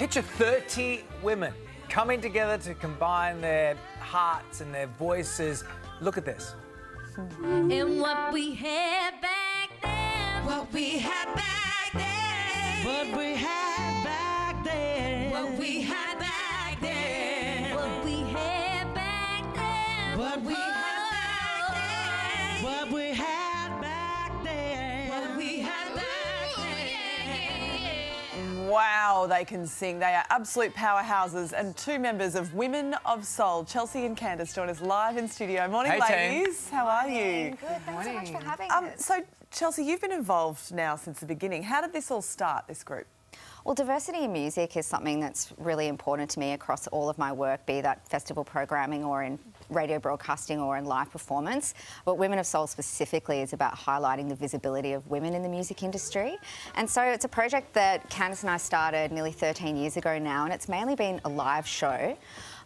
Picture 30 women coming together to combine their hearts and their voices. Look at this. And what we had back then, What we had back then. What we had back then. what we had back then, what we had back then, What we had back then. What we had back then. what we had back then. Wow, they can sing. They are absolute powerhouses. And two members of Women of Soul, Chelsea and Candice, join us live in studio. Morning, Hey, team. ladies. How are you? Good, thanks so much for having us. So, Chelsea, you've been involved now since the beginning. How did this all start, this group? Well, diversity in music is something that's really important to me across all of my work, be that festival programming or in radio broadcasting or in live performance. But Women of Soul specifically is about highlighting the visibility of women in the music industry. And so it's a project that Candice and I started nearly 13 years ago now, and it's mainly been a live show.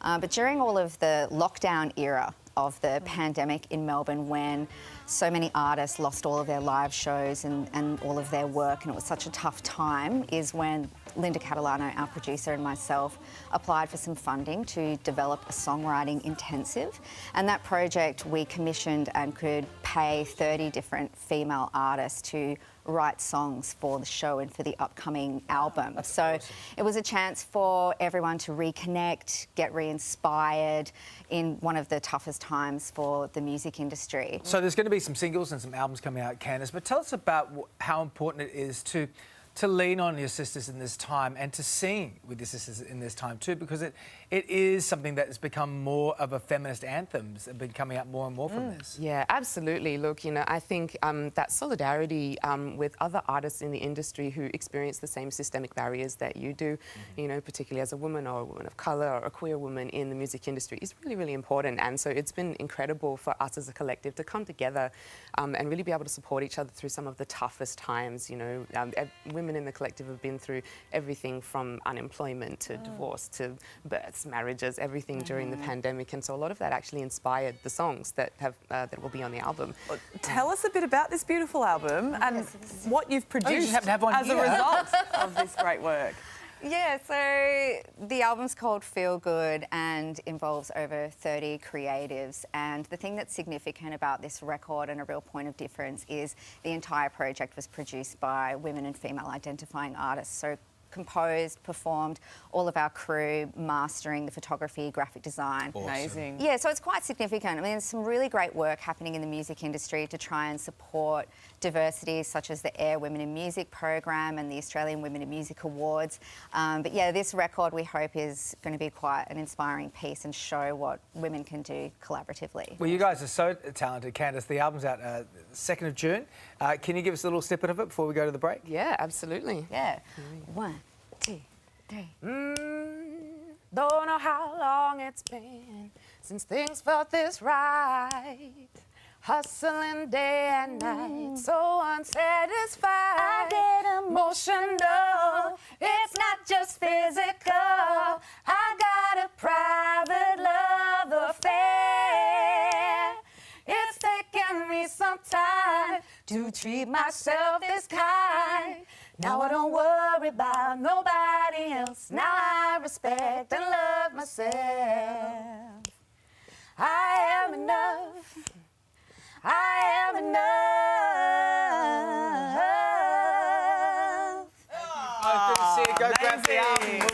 But during all of the lockdown era of the pandemic in Melbourne, when so many artists lost all of their live shows and all of their work, and it was such a tough time, is when Linda Catalano, our producer, and myself applied for some funding to develop a songwriting intensive. And that project we commissioned and could pay 30 different female artists to write songs for the show and for the upcoming album. So it was a chance for everyone to reconnect, get re-inspired in one of the toughest times for the music industry. So there's going to be some singles and some albums coming out, Candice, but tell us about how important it is to lean on your sisters in this time and to sing with your sisters in this time too, because it is something that has become more of a feminist anthem. It's been coming out more and more from this. Yeah, absolutely. Look, I think that solidarity with other artists in the industry who experience the same systemic barriers that you do, particularly as a woman or a woman of colour or a queer woman in the music industry, is really, really important. And so it's been incredible for us as a collective to come together and really be able to support each other through some of the toughest times. Women in the collective have been through everything from unemployment to divorce to births, marriages, everything during the pandemic, and so a lot of that actually inspired the songs that will be on the album. Tell us a bit about this beautiful album and what you've produced happen to have one as a here. result of this great work. Yeah, so the album's called Feel Good and involves over 30 creatives. And the thing that's significant about this record and a real point of difference is the entire project was produced by women and female identifying artists. So composed, performed, all of our crew, mastering, the photography, graphic design. Awesome. Amazing. Yeah, so it's quite significant. I mean, there's some really great work happening in the music industry to try and support diversity, such as the AIR Women in Music program and the Australian Women in Music Awards. But yeah, this record we hope is going to be quite an inspiring piece and show what women can do collaboratively. Well, you guys are so talented, Candice. The album's out 2nd of June. Can you give us a little snippet of it before we go to the break? Yeah, absolutely. Yeah. 1, 2, 3. Don't know how long it's been since things felt this right. Hustling day and night, so unsatisfied. I get emotional, it's not just physical. I got a private love affair. It's taken me some time to treat myself this kind. Now I don't worry about nobody else. Now I respect and love myself. I am enough. I am enough. Oh, good to see you. Go grab the album.